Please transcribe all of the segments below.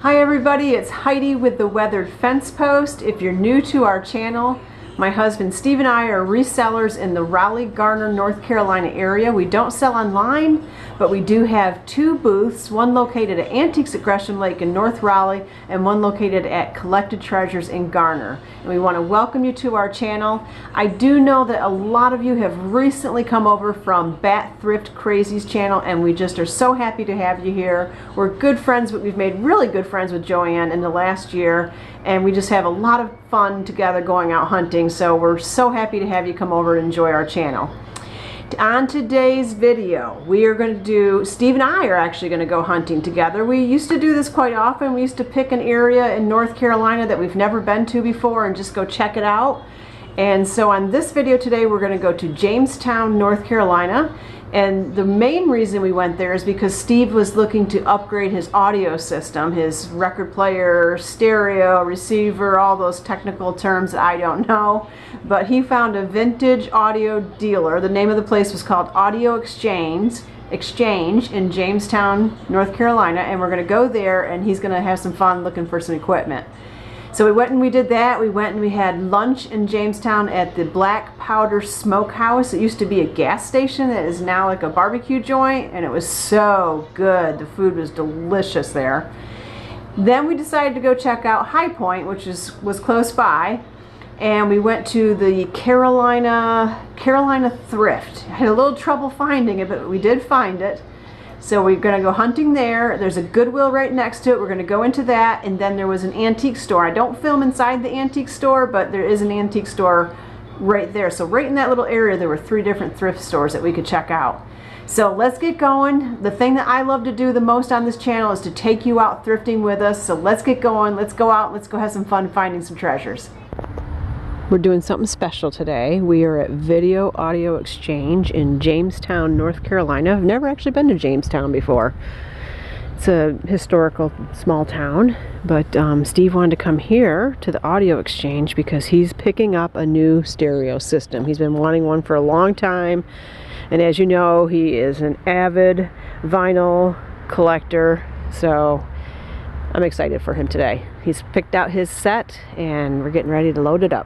Hi everybody, it's Heidi with the Weathered Fence Post. If you're new to our channel, my husband Steve and I are resellers in the Raleigh, Garner, North Carolina area. We don't sell online, but we do have two booths, one located at Antiques at Gresham Lake in North Raleigh and one located at Collected Treasures in Garner. And we want to welcome you to our channel. I do know that a lot of you have recently come over from Bat Thrift Crazy's channel, and we just are so happy to have you here. We're good friends, but we've made really good friends with Joanne in the last year, and we just have a lot of fun together going out hunting, so we're so happy to have you come over and enjoy our channel. On today's video, we are going to do, Steve and I are actually going to go hunting together. We used to do this quite often. We used to pick an area in North Carolina that we've never been to before and just go check it out. And so on this video today, we're going to go to Jamestown, North Carolina. And the main reason we went there is because Steve was looking to upgrade his audio system, his record player, stereo, receiver, all those technical terms that I don't know. But he found a vintage audio dealer. The name of the place was called Audio Exchange in Jamestown, North Carolina. And we're going to go there and he's going to have some fun looking for some equipment. So we went and we did that. We went and we had lunch in Jamestown at the Black Powder Smokehouse. It used to be a gas station that is now like a barbecue joint, and it was so good. The food was delicious there. Then we decided to go check out High Point, which was close by, and we went to the Carolina Thrift. I had a little trouble finding it, but we did find it. So we're going to go hunting there. There's a Goodwill right next to it. We're going to go into that, and then there was an antique store. I don't film inside the antique store, but there is an antique store right there. So right in that little area, there were 3 different thrift stores that we could check out. So let's get going. The thing that I love to do the most on this channel is to take you out thrifting with us. So let's get going. Let's go out. Let's go have some fun finding some treasures. We're doing something special today. We are at Video Audio Exchange in Jamestown, North Carolina. I've never actually been to Jamestown before. It's a historical small town, but Steve wanted to come here to the Audio Exchange because he's picking up a new stereo system. He's been wanting one for a long time, and as you know, he is an avid vinyl collector, so I'm excited for him today. He's picked out his set, and we're getting ready to load it up.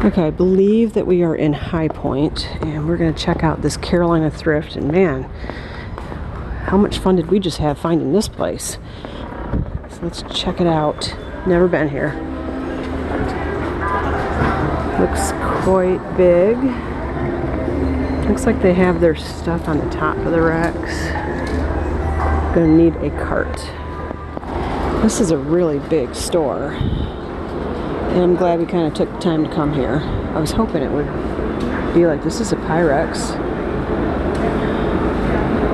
Okay, I believe that we are in High Point, and we're going to check out this Carolina Thrift, and man, how much fun did we just have finding this place. So let's check it out. Never been here. Looks quite big. Looks like they have their stuff on the top of the racks. Gonna need a cart. This is a really big store, and I'm glad we kind of took the time to come here. I was hoping it would be like, this is a Pyrex.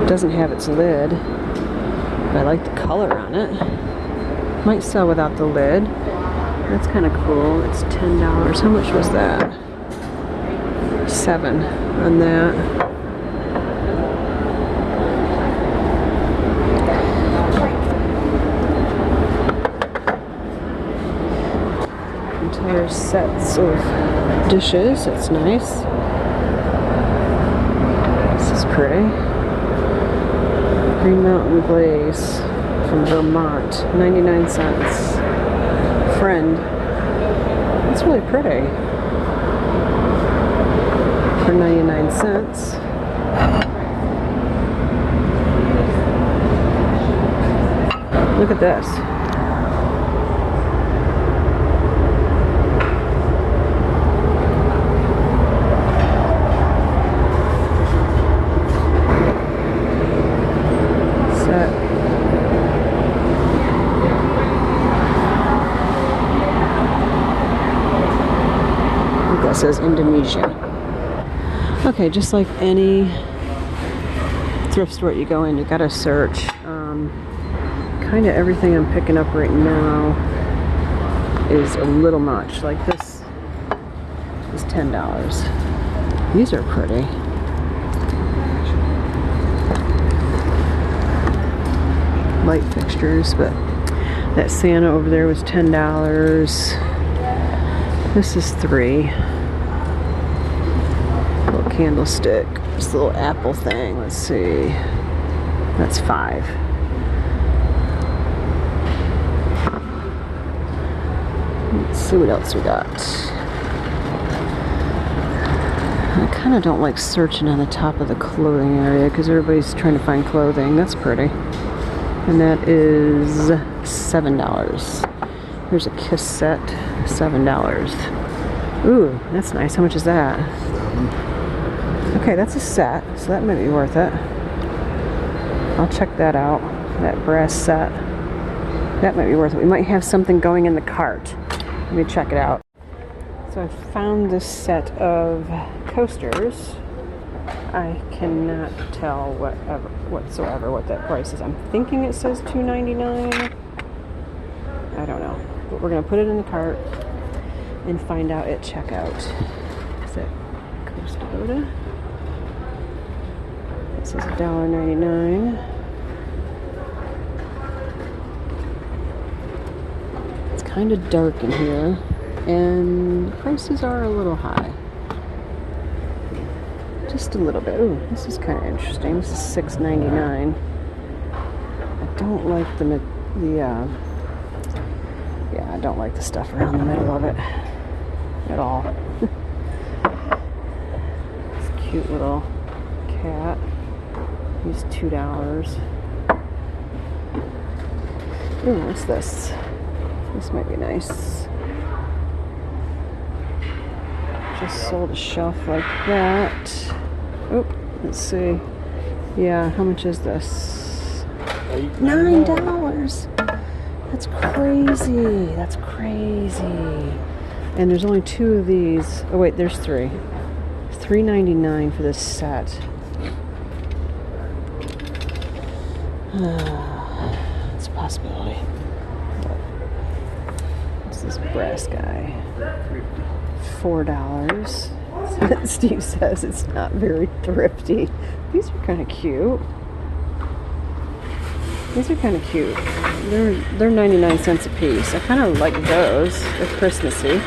It doesn't have its lid, but I like the color on it. Might sell without the lid. That's kind of cool. It's $10. How much was that? $7 on that. Entire sets of dishes. That's nice. This is pretty. Green Mountain Glaze from Vermont. 99 cents. Friend. That's really pretty. For 99 cents. Look at this. Says Indonesia. Okay, just like any thrift store you go in, you gotta search. Kind of everything I'm picking up right now is a little much. Like this is $10. These are pretty. Light fixtures, but that Santa over there was $10. This is $3. Little candlestick. This little apple thing. Let's see. That's $5. Let's see what else we got. I kind of don't like searching on the top of the clothing area because everybody's trying to find clothing. That's pretty. And that is $7. Here's a kiss set, $7. Ooh, that's nice. How much is that? Okay, that's a set, so that might be worth it. I'll check that out, that brass set. That might be worth it. We might have something going in the cart. Let me check it out. So I found this set of coasters. I cannot tell whatsoever what that price is. I'm thinking it says $2.99. I don't know. But we're going to put it in the cart and find out at checkout. Is that Costa? It says $1.99. It's kind of dark in here, and the prices are a little high. Just a little bit. Ooh, this is kind of interesting. This is $6.99. I don't like I don't like the stuff around the middle of it at all. This cute little cat. He's $2. Ooh, what's this? This might be nice. Just sold a shelf like that. Oh, let's see. Yeah, how much is this? $9. That's crazy. That's crazy. And there's only 2 of these. Oh wait, there's 3. $3.99 for this set. It's a possibility. What's this brass guy? $4. Steve says it's not very thrifty. These are kind of cute. These are kind of cute. They're 99 cents a piece. I kind of like those. They're Christmassy.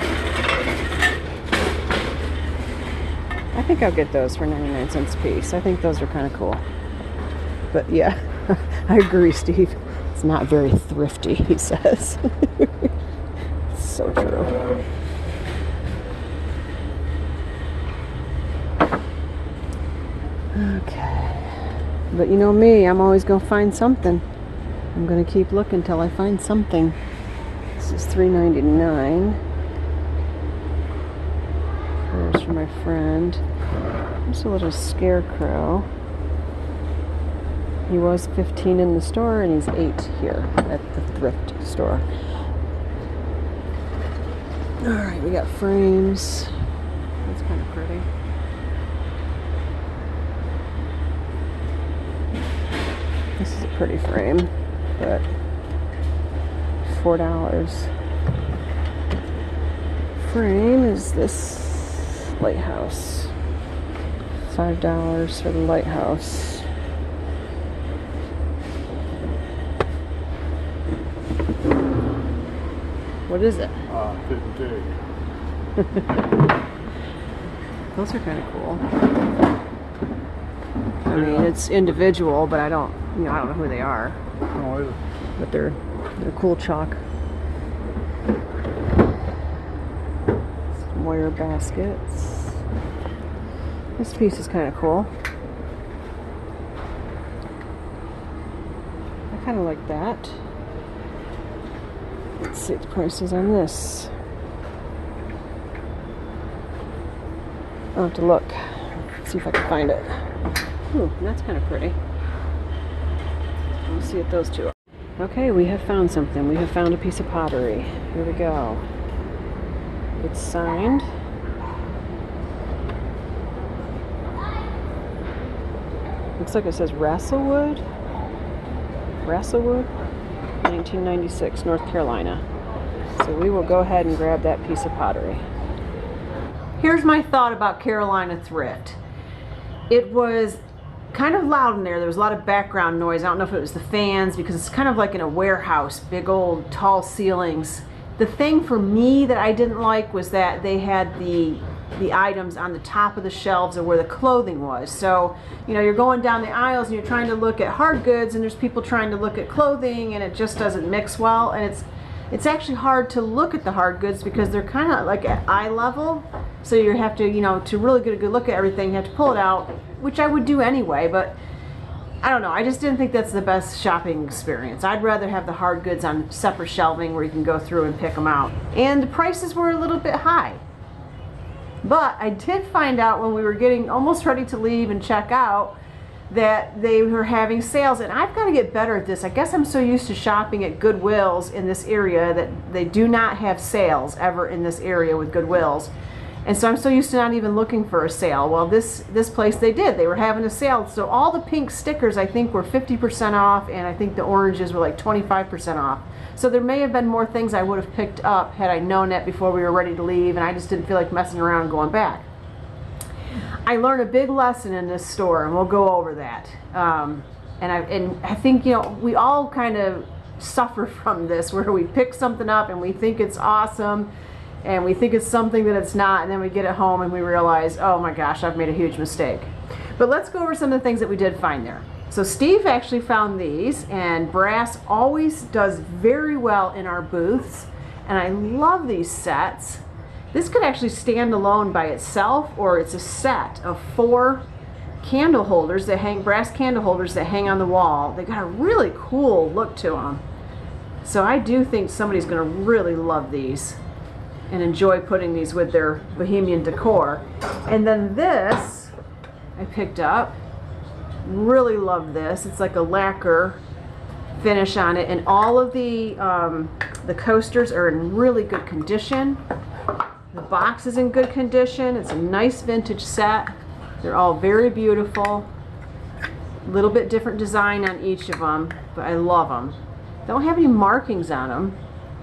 I think I'll get those for 99 cents a piece. I think those are kind of cool. But yeah, I agree, Steve. It's not very thrifty, he says. It's so true. Okay. But you know me, I'm always going to find something. I'm going to keep looking till I find something. This is $3.99. There's for my friend. There's a little scarecrow. He was $15 in the store and he's $8 here at the thrift store. Alright, we got frames. That's kind of pretty. This is a pretty frame, but $4. Frame is this lighthouse. $5 for the lighthouse. What is it? Couldn't tell you. Those are kind of cool. I mean, it's individual, but I don't know who they are. No, either. But they're cool chalk. Some wire baskets. This piece is kind of cool. I kind of like that. Let's see the prices on this. I'll have to look. Let's see if I can find it. Ooh, that's kind of pretty. Let's see what those two are. Okay, we have found something. We have found a piece of pottery. Here we go. It's signed. Looks like it says Rastlewood. Rastlewood, 1996, North Carolina. So we will go ahead and grab that piece of pottery. Here's my thought about Carolina Thrift. It was kind of loud in there. There was a lot of background noise. I don't know if it was the fans, because it's kind of like in a warehouse, big old tall ceilings. The thing for me that I didn't like was that they had the items on the top of the shelves of where the clothing was. So, you know, you're going down the aisles and you're trying to look at hard goods, and there's people trying to look at clothing, and it just doesn't mix well. And it's actually hard to look at the hard goods because they're kind of like at eye level. So you have to, you know, to really get a good look at everything, you have to pull it out, which I would do anyway, but I don't know. I just didn't think that's the best shopping experience. I'd rather have the hard goods on separate shelving where you can go through and pick them out. And the prices were a little bit high. But I did find out when we were getting almost ready to leave and check out that they were having sales, and I've got to get better at this. I guess I'm so used to shopping at Goodwills in this area that they do not have sales ever in this area with Goodwills. And so I'm so used to not even looking for a sale. Well, this place they did. They were having a sale. So all the pink stickers I think were 50% off, and I think the oranges were like 25% off. So there may have been more things I would have picked up had I known that before we were ready to leave, and I just didn't feel like messing around and going back. I learned a big lesson in this store, and we'll go over that. And I think, you know, we all kind of suffer from this, where we pick something up and we think it's awesome, and we think it's something that it's not, and then we get it home and we realize, oh my gosh, I've made a huge mistake. But let's go over some of the things that we did find there. So Steve actually found these, and brass always does very well in our booths, and I love these sets. This could actually stand alone by itself, or it's a set of 4 candle holders that hang, brass candle holders that hang on the wall. They got a really cool look to them. So I do think somebody's going to really love these and enjoy putting these with their bohemian decor. And then this I picked up. Really love this. It's like a lacquer finish on it, and all of the coasters are in really good condition. The box is in good condition. It's a nice vintage set. They're all very beautiful. A little bit different design on each of them, but I love them. Don't have any markings on them,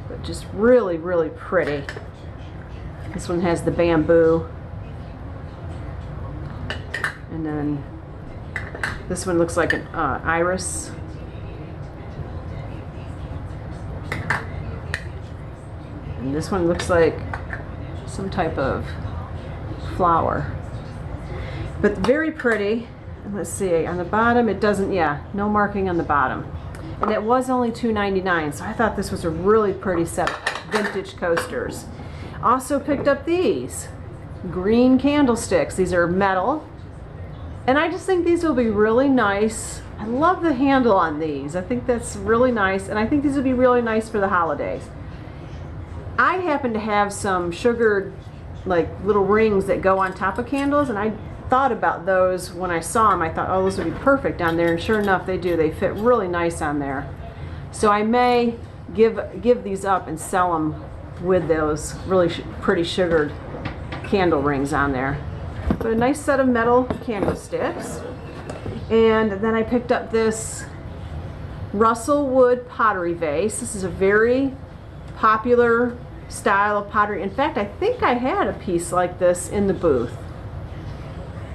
but just really, really pretty. This one has the bamboo. And then this one looks like an iris. And this one looks like some type of flower. But very pretty. And let's see, on the bottom it doesn't, yeah, no marking on the bottom. And it was only $2.99, so I thought this was a really pretty set of vintage coasters. Also picked up these green candlesticks. These are metal, and I just think these will be really nice. I love the handle on these. I think that's really nice, and I think these would be really nice for the holidays. I happen to have some sugared, like, little rings that go on top of candles, and I thought about those when I saw them. I thought, oh, those would be perfect on there, and sure enough they do. They fit really nice on there. So I may give these up and sell them with those really pretty sugared candle rings on there. But a nice set of metal candlesticks. And then I picked up this Russell wood pottery vase. This is a very popular style of pottery. In fact, I think I had a piece like this in the booth.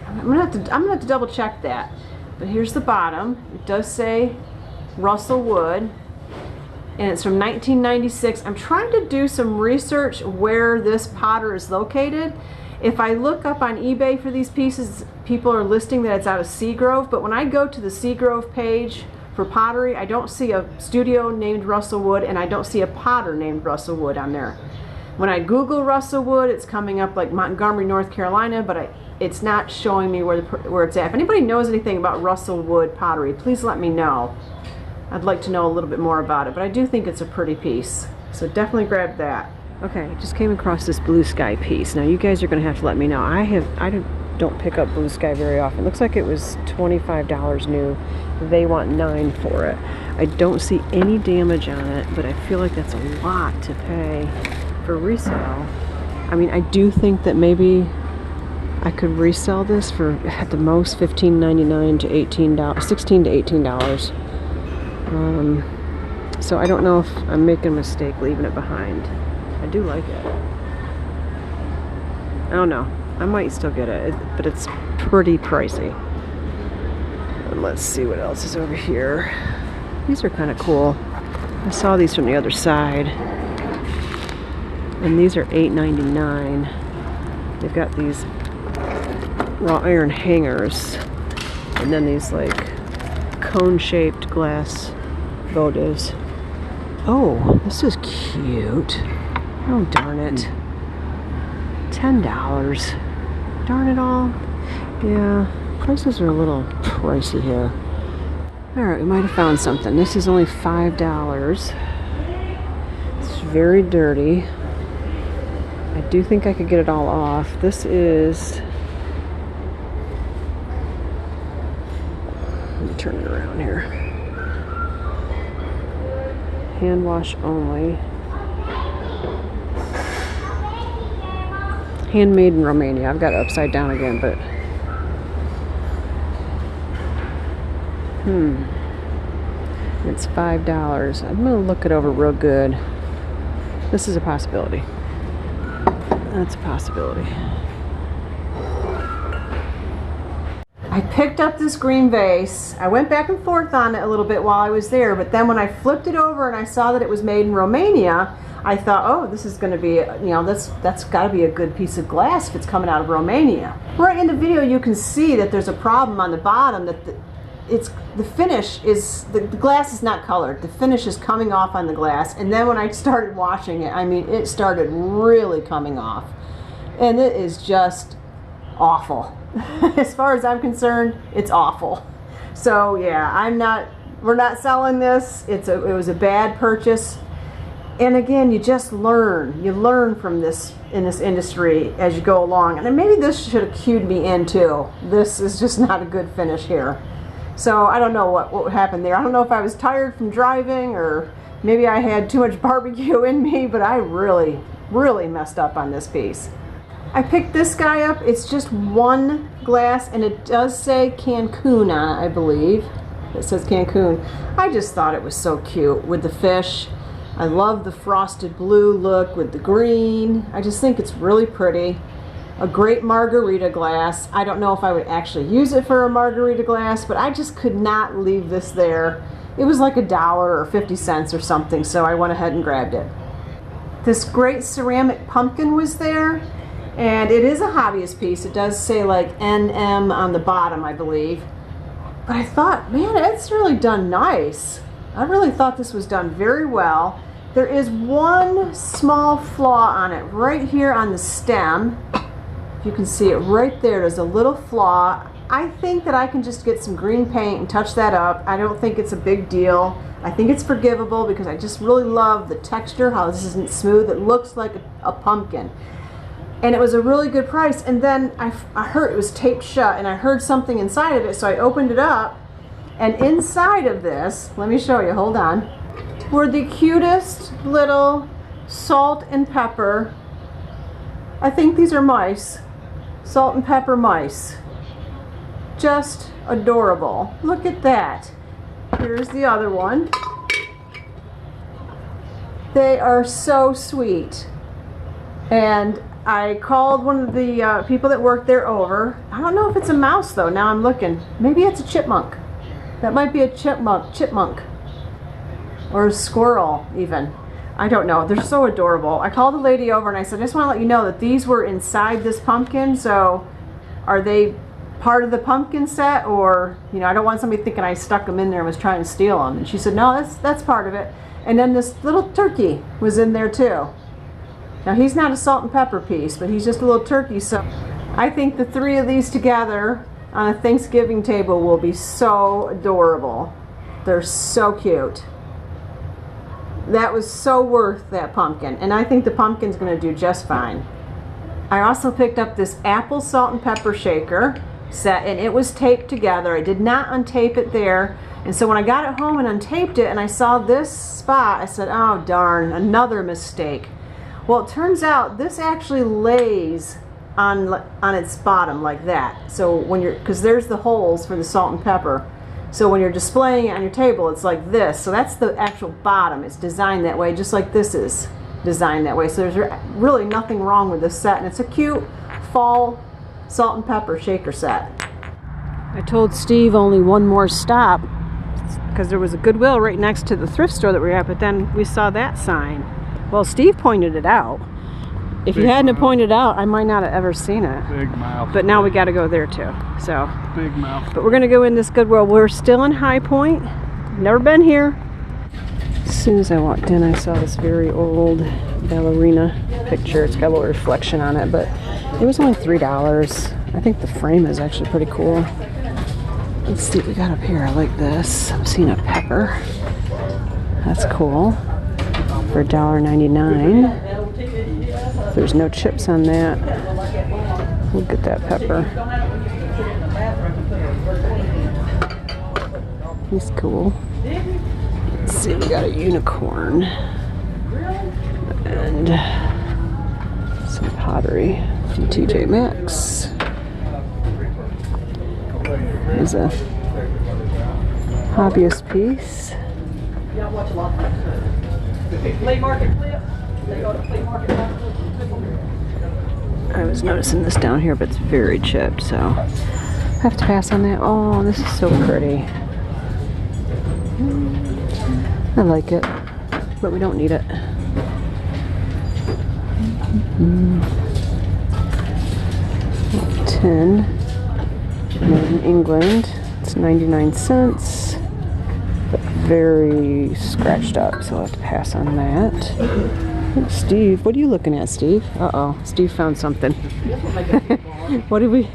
I'm gonna have to double check that. But here's the bottom. It does say Russell wood, and it's from 1996. I'm trying to do some research where this potter is located. If I look up on eBay for these pieces, people are listing that it's out of Seagrove, but when I go to the Seagrove page for pottery, I don't see a studio named Russell Wood, and I don't see a potter named Russell Wood on there. When I Google Russell Wood, it's coming up like Montgomery, North Carolina, but it's not showing me where it's at. If anybody knows anything about Russell Wood pottery, please let me know. I'd like to know a little bit more about it, but I do think it's a pretty piece. So definitely grab that. Okay, I just came across this blue sky piece. Now you guys are going to have to let me know. I don't pick up blue sky very often. It looks like it was $25 new. They want $9 for it. I don't see any damage on it, but I feel like that's a lot to pay for resale. I mean, I do think that maybe I could resell this for at the most $15.99 to $18, $16 to $18. So I don't know if I'm making a mistake leaving it behind. I do like it. I don't know. I might still get it, but it's pretty pricey. And let's see what else is over here. These are kind of cool. I saw these from the other side. And these are $8.99. They've got these raw iron hangers. And then these like cone-shaped glass Votives. Oh, this is cute. Oh, darn it. $10. Darn it all. Yeah, prices are a little pricey here. Alright, we might have found something. This is only $5. It's very dirty. I do think I could get it all off. This is... Let me turn it around here. Hand wash only. Handmade in Romania. I've got it upside down again, but... It's $5. I'm going to look it over real good. This is a possibility. That's a possibility. I picked up this green vase. I went back and forth on it a little bit while I was there, but then when I flipped it over and I saw that it was made in Romania, I thought, oh, this is going to be, you know, that's got to be a good piece of glass if it's coming out of Romania. Right in the video, you can see that there's a problem on the bottom, that the finish is, the glass is not colored. The finish is coming off on the glass, and then when I started washing it, I mean, it started really coming off, and it is just awful. As far as I'm concerned, it's awful. So yeah, we're not selling this. It was a bad purchase. And again, you just learn. You learn from this in this industry as you go along. And then maybe this should have cued me in too. This is just not a good finish here. So I don't know what happened there. I don't know if I was tired from driving or maybe I had too much barbecue in me, but I really, really messed up on this piece. I picked this guy up. It's just one glass, and it does say Cancun on it, I believe. It says Cancun. I just thought it was so cute with the fish. I love the frosted blue look with the green. I just think it's really pretty. A great margarita glass. I don't know if I would actually use it for a margarita glass, but I just could not leave this there. It was like $1 or 50 cents or something, so I went ahead and grabbed it. This great ceramic pumpkin was there. And it is a hobbyist piece. It does say like NM on the bottom, I believe. But I thought, man, it's really done nice. I really thought this was done very well. There is one small flaw on it right here on the stem. If you can see it right there, there's a little flaw. I think that I can just get some green paint and touch that up. I don't think it's a big deal. I think it's forgivable because I just really love the texture, how this isn't smooth. It looks like a pumpkin. And it was a really good price. And then I heard it was taped shut, and I heard something inside of it, so I opened it up. And inside of this, let me show you, hold on, were the cutest little salt and pepper. I think these are mice. Salt and pepper mice. Just adorable. Look at that. Here's the other one. They are so sweet. And I called one of the people that work there over. I don't know if it's a mouse though, now I'm looking. Maybe it's a chipmunk. That might be a chipmunk. Or a squirrel even. I don't know, they're so adorable. I called the lady over and I said, I just want to let you know that these were inside this pumpkin, so are they part of the pumpkin set, or, you know, I don't want somebody thinking I stuck them in there and was trying to steal them. And she said, no, that's part of it. And then this little turkey was in there too. Now he's not a salt and pepper piece, but he's just a little turkey, so I think the three of these together on a Thanksgiving table will be so adorable. They're so cute. That was so worth that pumpkin, and I think the pumpkin's going to do just fine. I also picked up this apple salt and pepper shaker set, and it was taped together. I did not untape it there, and so when I got it home and untaped it and I saw this spot, I said, oh darn, another mistake. Well, it turns out this actually lays on its bottom like that. So when you're, because there's the holes for the salt and pepper. So when you're displaying it on your table, it's like this. So that's the actual bottom. It's designed that way, just like this is designed that way. So there's really nothing wrong with this set, and it's a cute fall salt and pepper shaker set. I told Steve only one more stop because there was a Goodwill right next to the thrift store that we were at, but then we saw that sign. Well, Steve pointed it out. If you hadn't have pointed it out, I might not have ever seen it. Big mouth. But now we got to go there too. So. Big mouth. But we're gonna go in this Goodwill. We're still in High Point. Never been here. As soon as I walked in, I saw this very old ballerina picture. It's got a little reflection on it, but it was only $3. I think the frame is actually pretty cool. Let's see what we got up here. I like this. I'm seeing a pepper. That's cool. For $1.99. There's no chips on that. We'll get that pepper. He's cool. Let's see, we got a unicorn. And some pottery from TJ Maxx. There's a hobbyist piece. I was noticing this down here, but it's very chipped, so I have to pass on that. Oh, this is so pretty. I like it, but we don't need it. Tin, made in England. It's 99 cents, but very scratched up, so I'll have to pass on that. Steve, what are you looking at, Steve? Uh-oh, Steve found something. What did we?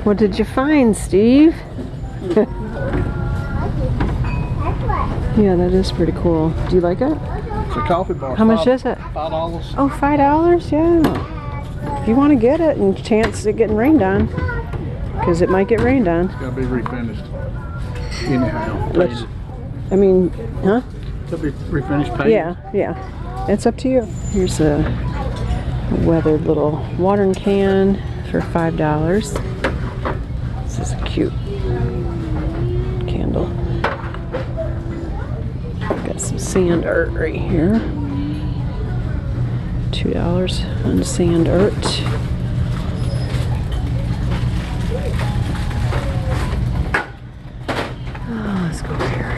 What did you find, Steve? Yeah, that is pretty cool. Do you like it? It's a coffee bar. How much is it? $5. Oh, $5? Yeah. If you want to get it and chance it getting rained on, because it might get rained on. It's got to be refinished. Anyhow. I mean, huh? It'll be refinished paint. Yeah. It's up to you. Here's a weathered little watering can for $5. This is a cute candle. Got some sand art right here. $2 on sand art. Oh, let's go here.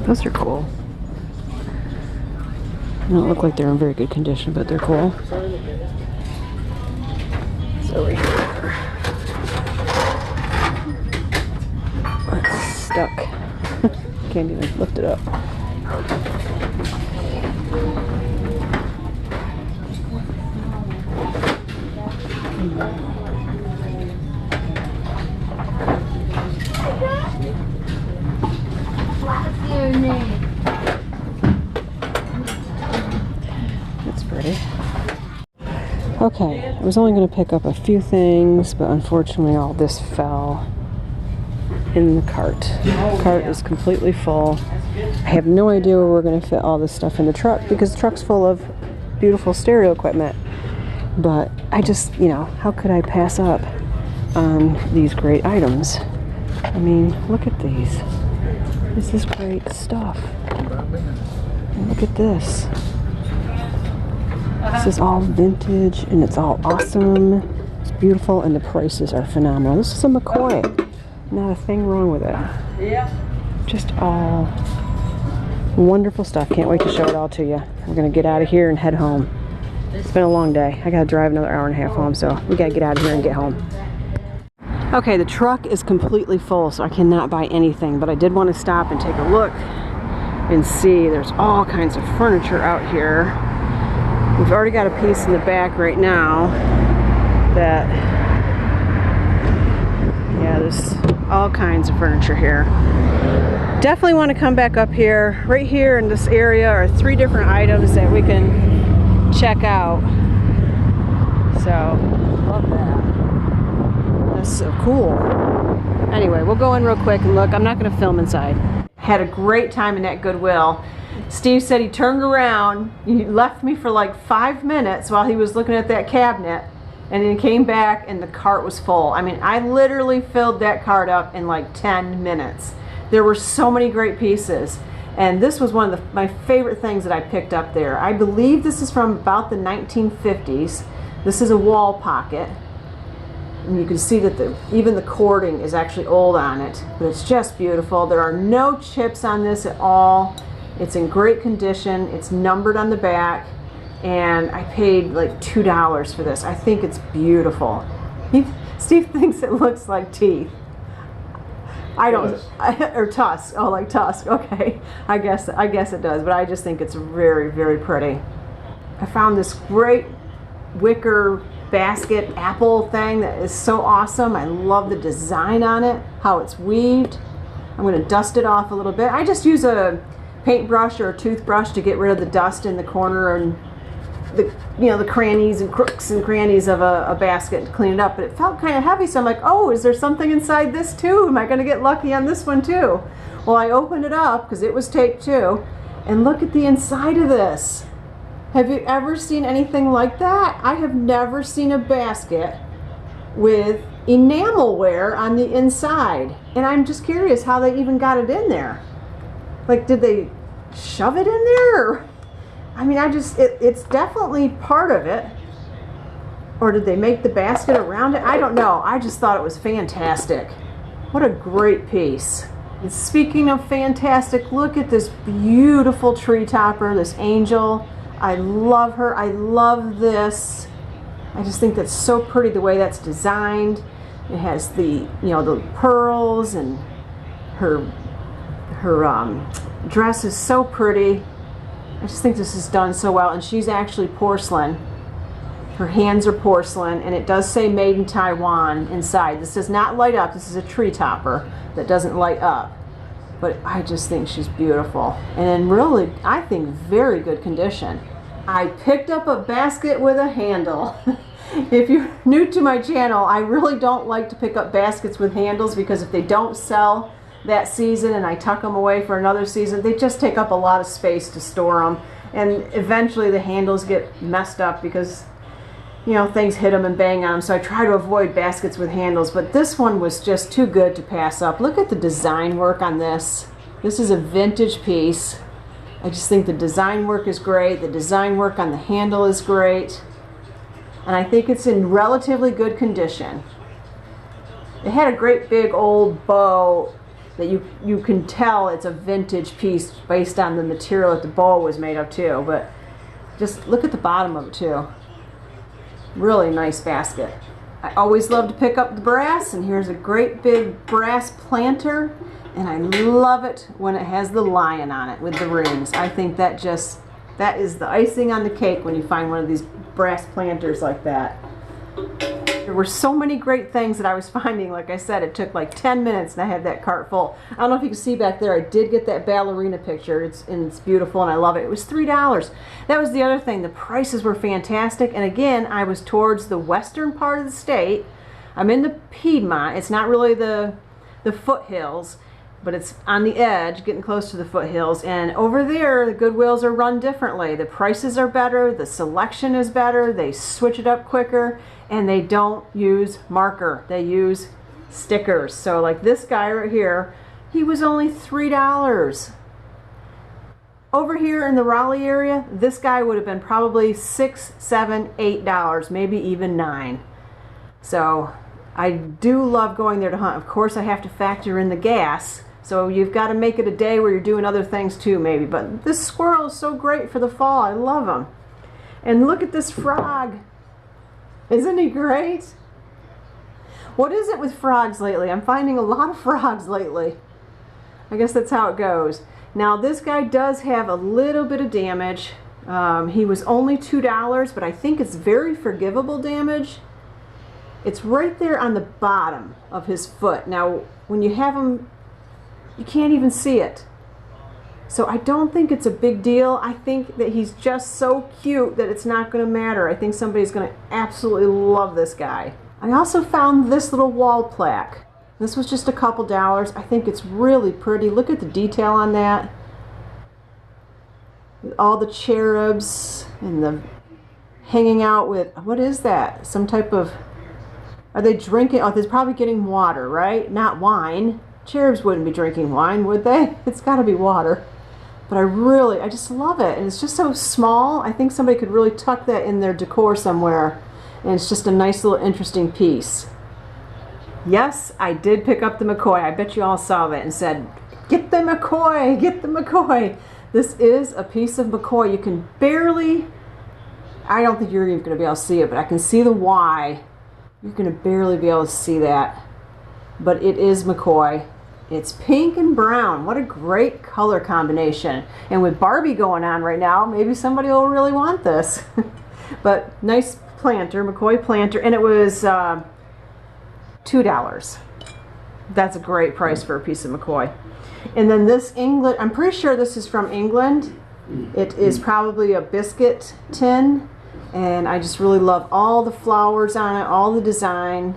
Those are cool. They don't look like they're in very good condition, but they're cool. It's over here. It's stuck. Can't even lift it up. That's pretty. Okay, I was only going to pick up a few things, but unfortunately all this fell in the cart. The cart is completely full. I have no idea where we're going to fit all this stuff in the truck because the truck's full of beautiful stereo equipment. But I just, you know, how could I pass up on these great items? I mean, look at these. This is great stuff. And look at this. This is all vintage and it's all awesome. It's beautiful and the prices are phenomenal. This is a McCoy. Not a thing wrong with it. Yeah. Just all wonderful stuff. Can't wait to show it all to you. We're gonna get out of here and head home. It's been a long day. I gotta drive another hour and a half home, so we gotta get out of here and get home. Okay, the truck is completely full, so I cannot buy anything, but I did want to stop and take a look and see. There's all kinds of furniture out here. We've already got a piece in the back right now that, yeah, there's all kinds of furniture here. Definitely want to come back up here. Right here in this area are 3 different items that we can check out. So, love that. That's so cool. Anyway, we'll go in real quick and look. I'm not going to film inside. Had a great time in that Goodwill. Steve said he turned around, he left me for like 5 minutes while he was looking at that cabinet, and then came back and the cart was full. I mean, I literally filled that cart up in like 10 minutes. There were so many great pieces, and this was one of my favorite things that I picked up there. I believe this is from about the 1950s. This is a wall pocket, and you can see that even the cording is actually old on it, but it's just beautiful. There are no chips on this at all. It's in great condition. It's numbered on the back, and I paid like $2 for this. I think it's beautiful. Steve thinks it looks like teeth. I don't, or tusk. Oh, like tusk. Okay, I guess it does, but I just think it's very, very pretty. I found this great wicker basket apple thing that is so awesome. I love the design on it, how it's weaved. I'm going to dust it off a little bit. I just use a paintbrush or a toothbrush to get rid of the dust in the corner and the crannies and crooks and crannies of a basket to clean it up. But it felt kind of heavy, so I'm like, oh, is there something inside this too? Am I going to get lucky on this one too? Well, I opened it up because it was taped too, and look at the inside of this. Have you ever seen anything like that? I have never seen a basket with enamelware on the inside, and I'm just curious how they even got it in there. Like, did they shove it in there? I mean, it's definitely part of it. Or did they make the basket around it? I don't know. I just thought it was fantastic. What a great piece. And speaking of fantastic, look at this beautiful tree topper, this angel. I love her. I love this. I just think that's so pretty the way that's designed. It has the pearls, and her dress is so pretty. I just think this is done so well, and she's actually porcelain. Her hands are porcelain, and it does say made in Taiwan inside. This does not light up. This is a tree topper that doesn't light up, but I just think she's beautiful, and in really, I think, very good condition. I picked up a basket with a handle. If you're new to my channel, I really don't like to pick up baskets with handles, because if they don't sell that season and I tuck them away for another season, they just take up a lot of space to store them, and eventually the handles get messed up because things hit them and bang on them. So I try to avoid baskets with handles, but this one was just too good to pass up. Look at the design work on this. This is a vintage piece. I just think the design work is great. The design work on the handle is great, and I think it's in relatively good condition. It had a great big old bow that you can tell it's a vintage piece based on the material that the bow was made of too. But just look at the bottom of it too. Really nice basket. I always love to pick up the brass, and here's a great big brass planter, and I love it when it has the lion on it with the rings. I think that is the icing on the cake when you find one of these brass planters like that. There were so many great things that I was finding. Like I said, it took like 10 minutes and I had that cart full. I don't know if you can see back there, I did get that ballerina picture. It's beautiful and I love it. It was $3. That was the other thing. The prices were fantastic. And again, I was towards the western part of the state. I'm in the Piedmont. It's not really the foothills, but it's on the edge, getting close to the foothills. And over there, the Goodwills are run differently. The prices are better, the selection is better, they switch it up quicker, and they don't use marker. They use stickers. So like this guy right here, he was only $3. Over here in the Raleigh area, this guy would have been probably $6, $7, $8, maybe even $9. So I do love going there to hunt. Of course, I have to factor in the gas. So you've got to make it a day where you're doing other things too, maybe. But this squirrel is so great for the fall. I love him. And look at this frog. Isn't he great? What is it with frogs lately? I'm finding a lot of frogs lately. I guess that's how it goes. Now this guy does have a little bit of damage. He was only $2, but I think it's very forgivable damage. It's right there on the bottom of his foot. Now when you have him, you can't even see it. So I don't think it's a big deal. I think that he's just so cute that it's not going to matter. I think somebody's going to absolutely love this guy. I also found this little wall plaque. This was just a couple dollars. I think it's really pretty. Look at the detail on that. All the cherubs and the hanging out with, what is that? Some type of, are they drinking? Oh, they're probably getting water, right? Not wine. Cherubs wouldn't be drinking wine, would they? It's got to be water. But I just love it. And it's just so small. I think somebody could really tuck that in their decor somewhere. And it's just a nice little interesting piece. Yes, I did pick up the McCoy. I bet you all saw that and said, get the McCoy, get the McCoy. This is a piece of McCoy. You can barely, I don't think you're even going to be able to see it, but I can see the Y. You're going to barely be able to see that. But it is McCoy. It's pink and brown. What a great color combination. And with Barbie going on right now, maybe somebody will really want this. But nice planter, McCoy planter, and it was $2. That's a great price for a piece of McCoy. And then this England, I'm pretty sure this is from England. It is probably a biscuit tin, and I just really love all the flowers on it, all the design.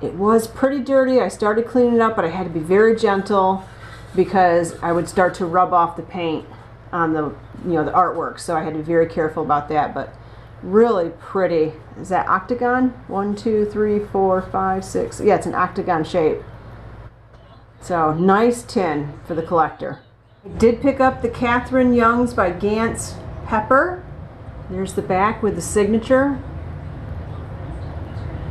It was pretty dirty. I started cleaning it up, but I had to be very gentle because I would start to rub off the paint on the, the artwork. So I had to be very careful about that, but really pretty. Is that octagon? 1, 2, 3, 4, 5, 6. Yeah, it's an octagon shape. So nice tin for the collector. I did pick up the Catherine Young's by Gantz Pepper. There's the back with the signature.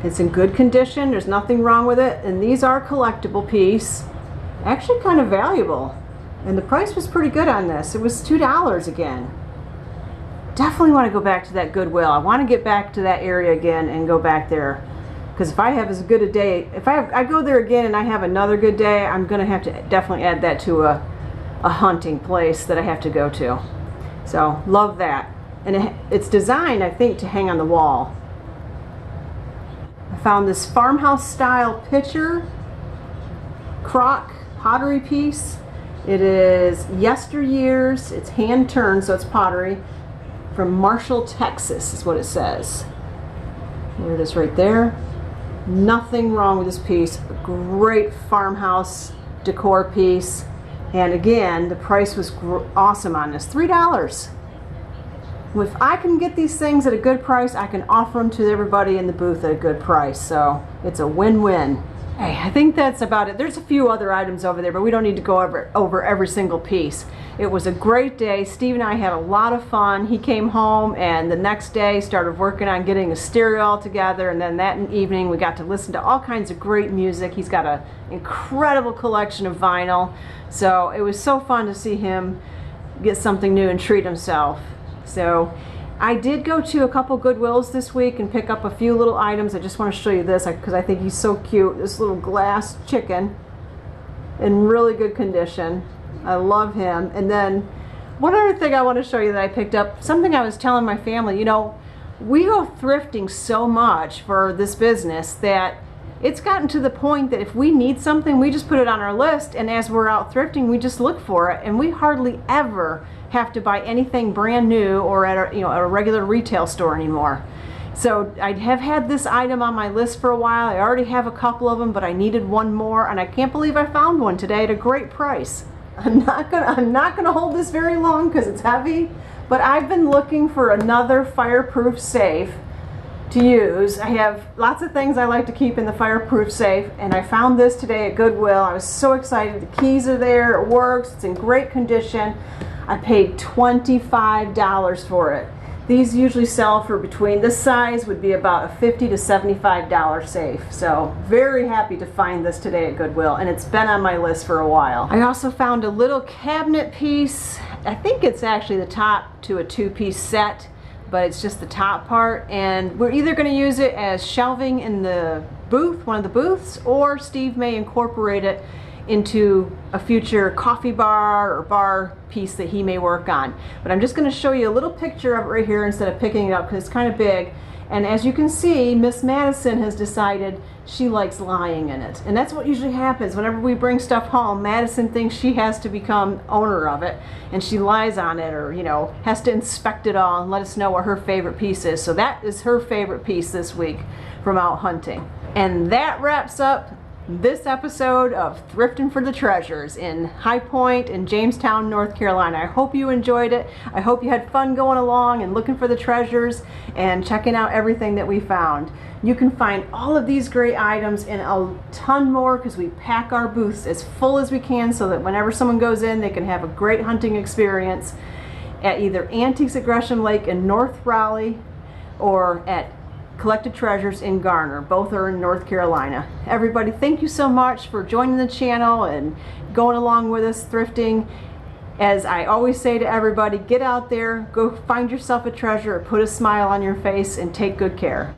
It's in good condition. There's nothing wrong with it. And these are collectible piece. Actually kind of valuable. And the price was pretty good on this. It was $2 again. Definitely want to go back to that Goodwill. I want to get back to that area again and go back there. Because if I have as good a day, if I go there again and I have another good day, I'm going to have to definitely add that to a hunting place that I have to go to. So, love that. And it's designed, I think, to hang on the wall. I found this farmhouse style pitcher, crock pottery piece. It is yesteryears, it's hand turned, so it's pottery, from Marshall, Texas is what it says. There it is right there. Nothing wrong with this piece. A great farmhouse decor piece. And again, the price was awesome on this, $3. If I can get these things at a good price, I can offer them to everybody in the booth at a good price. So it's a win-win. Hey, I think that's about it. There's a few other items over there, but we don't need to go over every single piece. It was a great day. Steve and I had a lot of fun. He came home and the next day started working on getting a stereo all together, and then that evening we got to listen to all kinds of great music. He's got an incredible collection of vinyl. So it was so fun to see him get something new and treat himself. So I did go to a couple Goodwills this week and pick up a few little items. I just want to show you this because I think he's so cute. This little glass chicken in really good condition. I love him. And then one other thing I want to show you that I picked up, something I was telling my family, we go thrifting so much for this business that it's gotten to the point that if we need something, we just put it on our list, and as we're out thrifting, we just look for it, and we hardly ever have to buy anything brand new or at a regular retail store anymore. So I have had this item on my list for a while. I already have a couple of them, but I needed one more, and I can't believe I found one today at a great price. I'm not gonna hold this very long because it's heavy, but I've been looking for another fireproof safe to use. I have lots of things I like to keep in the fireproof safe, and I found this today at Goodwill. I was so excited. The keys are there, it works, it's in great condition. I paid $25 for it. These usually sell for between, this size would be about a $50 to $75 safe. So very happy to find this today at Goodwill, and it's been on my list for a while. I also found a little cabinet piece. I think it's actually the top to a two-piece set, but it's just the top part, and we're either going to use it as shelving in the booth, one of the booths, or Steve may incorporate it into a future coffee bar or bar piece that he may work on. But I'm just going to show you a little picture of it right here instead of picking it up because it's kind of big. And as you can see, Miss Madison has decided she likes lying in it. And that's what usually happens whenever we bring stuff home. Madison thinks she has to become owner of it, and she lies on it, or has to inspect it all and let us know what her favorite piece is. So that is her favorite piece this week from out hunting. And that wraps up this episode of Thrifting for the Treasures in High Point in Jamestown, North Carolina. I hope you enjoyed it. I hope you had fun going along and looking for the treasures and checking out everything that we found. You can find all of these great items and a ton more because we pack our booths as full as we can so that whenever someone goes in, they can have a great hunting experience at either Antiques at Gresham Lake in North Raleigh or at Collected Treasures in Garner. Both are in North Carolina. Everybody, thank you so much for joining the channel and going along with us thrifting. As I always say to everybody, get out there, go find yourself a treasure, put a smile on your face, and take good care.